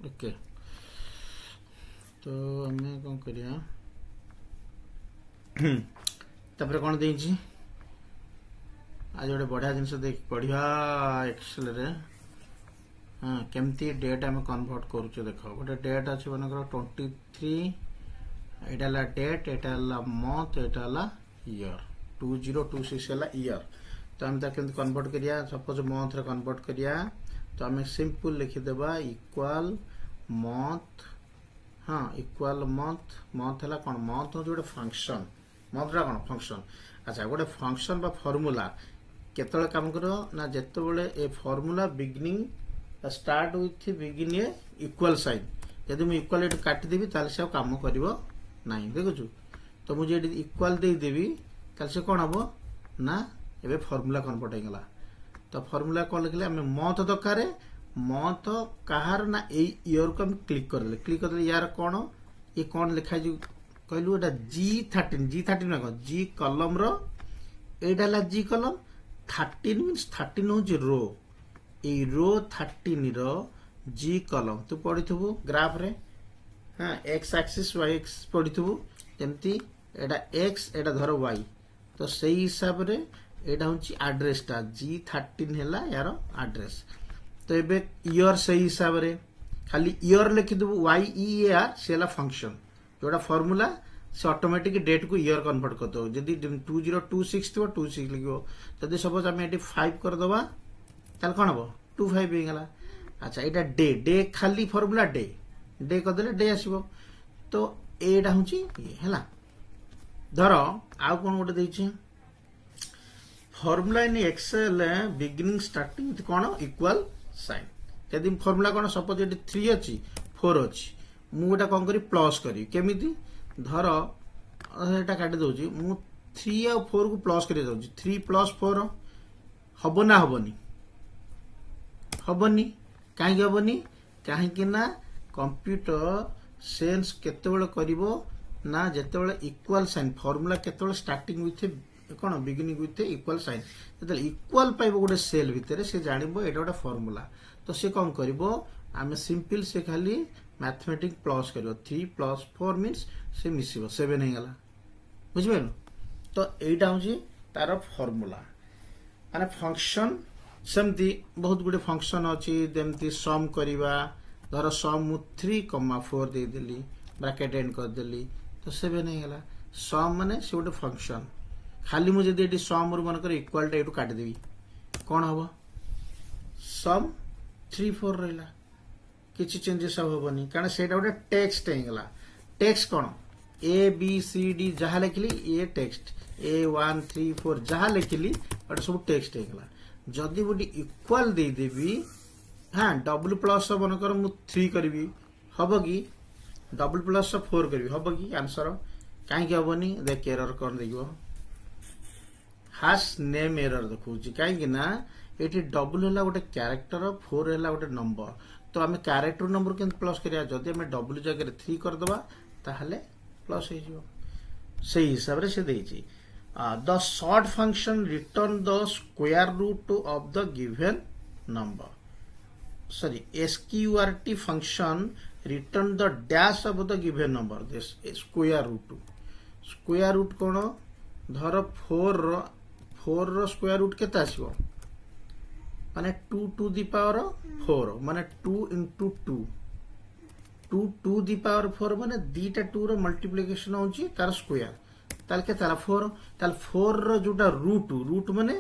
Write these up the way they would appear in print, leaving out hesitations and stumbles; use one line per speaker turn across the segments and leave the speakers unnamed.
okay तो आम कौन करिया तापर कौन देइछि आज गोटे बढ़िया जिनस देख पढ़िया एक्सेल रे हाँ केमती डेट आम कन्वर्ट करूँ देख गोटे डेट अच्छे मनकर 23 यहाँ डेट यहाँ मंथ यहाँ ईयर 2026 है ईयर तो आम केमती कन्वर्ट करिया सपोज मंथ रे कन्वर्ट करिया तो आम सिंपल लिखिदेबा इक्वाल मंथ हाँ इक्वाल मंथ मंथ है कौन मंथ हूँ गोटे फंक्शन मंथ कौन फंक्शन अच्छा गोटे फंक्शन बा फॉर्मूला केतले काम करो ना जेतेबेले ए formula beginning start with begin ए इक्वल साइन यदि मुझे इक्वल ये काटिदेवी ताल से काम कर ना देखु तो मुझे इक्वल देदेवी ताल से कौन हम ना ए फॉर्मूला कन्वर्ट होगा तो फॉर्मूला कौन लिखले आम मंथ दरकार मंथ कहार ना ईयर को क्लिक कर यार कौन ये कौन लिखा कहलु G13 ना कौन जी कलम रा जी कलम 13 मीन्स 13 हूँ रो रो 13 रो जी कलम तू पढ़ी ग्राफ रे हाँ एक्स एक्सिस वाई एक्स पढ़ी जमती एटा एक्स एटा धर वाई तो सही हिसाब रे एटा हूँ आड्रेसटा G13 है यार आड्रेस तो ये ईयर सही हिसाब रे खाली ईयर लिखिदेबू YEAR से फंक्शन जोटा फॉर्मूला से ऑटोमेटिक डेट को ईयर कन्वर्ट कर दो जदि 2026 थो 26 लिखो जदि सपोज आम ये 5 करदे ताल कौन हम 25 होगा अच्छा यहाँ डे डे खाली फॉर्मूला डे करदे डे आसो तो एटा हूँ है धर आउ कौन गोटे देछि formula in Excel beginning starting कौन इक्वल साइन यदि फॉर्मूला कौन सपोज ये 3 अच्छी 4 अच्छी मुझे कौन करी प्लस करी केमिति धर एटा काटी दउची मु 3 और 4 को प्लस करी दउची 3 प्लस 4 हबो ना हबनी हबनी काहे हबनी काहे ना कंप्यूटर सेंस केतेबेले करिवो ना जेतेबेले इक्वल साइन फॉर्मूला केतेबेले स्टार्टिंग विथ कौन बिगिनिंग विथ इक्वल साइन जेतेबेले इक्वल पाइबो गोटे सेल भितर से जानिबो एटा गोटे फॉर्मूला तो से कौन करिवो आमे सिंपल से खाली मैथमेटिक प्लस कर 3 + 4 मीन्स से मिसिबो 7 हो गला बुझिबेल तो एटा हूँ तार फॉर्मूला माने फंक्शन सेमती बहुत गुडे फंक्शन अच्छी जमती सम करवा धर सम 3,4 दे देली ब्रैकेट एंड कर देली तो 7 हो गला सम माने से गोटे फंक्शन खाली मुझे जदि सम रु मन कर इक्वल टा एटू काट देबी कौन हम सम 3,4 रहिला किसी चेंजेस हेनी कारण से गोटे टेक्स्ट होगा टेक्स्ट कौन ABCD जहाँ लिखली ये टेक्स्ट A1 3 4 जहाँ लिखली गोटे सब टेक्स्ट होगा जदि गोटे इक्वल देदेवी हाँ डबल प्लस मनकर मु 3 करी हम कि डबल प्लस 4 करी हम कि आंसर कहीं हेनी देख एरर कौन देख हाश नेम एरर देखा कहीं ये डबल है गोटे क्यारेक्टर 4 है गोटे नंबर तो आम क्यारेक्टर नंबर के प्लस करिया जदि आम डबल जगह 3 करदे ताहले प्लस हो सही हिसाब से देछि the short function return the square root of the given number sorry SQRT function return the dash of the given number this square root कौन धर 4 रो स्क्वायर रूट केते आसीबो माने 2 to the power 4 माने 2 into 2 2 to the power 4 माने दीटा 2 रो multiplication होची तार square ताल के ताला 4 ताल 4 रो जोटा रूट माने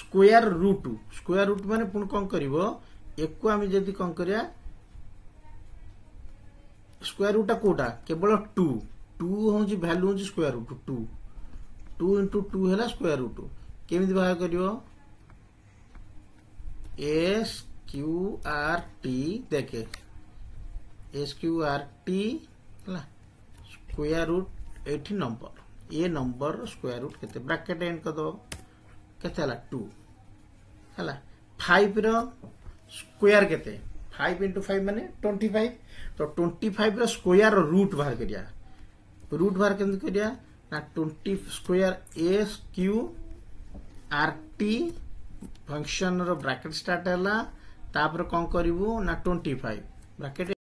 स्क्वायर रूट माने पुन कोन करबो एको आमी जदी कोन करिया स्क्वायर रूट कोटा केवल 2 होची वैल्यू होची स्क्वायर रूट 2 into 2 हैला स्क्वायर रूट केमिति बाहर करियो SQRT देखे SQRT स्क्वायर रूट 80 नंबर ये नंबर स्क्वायर रूट केते ब्रैकेट एंड कर दो केते हला 2 हला 5 रो स्क्वायर केते 5 into 5 माने 25 तो 25 रो स्क्वायर रूट बाहर करिया केमति करिया ना 20 स्क्वायर SQRT फंक्शन रो ब्रैकेट स्टार्ट है तापर कौन करू ना 25 ब्रैकेट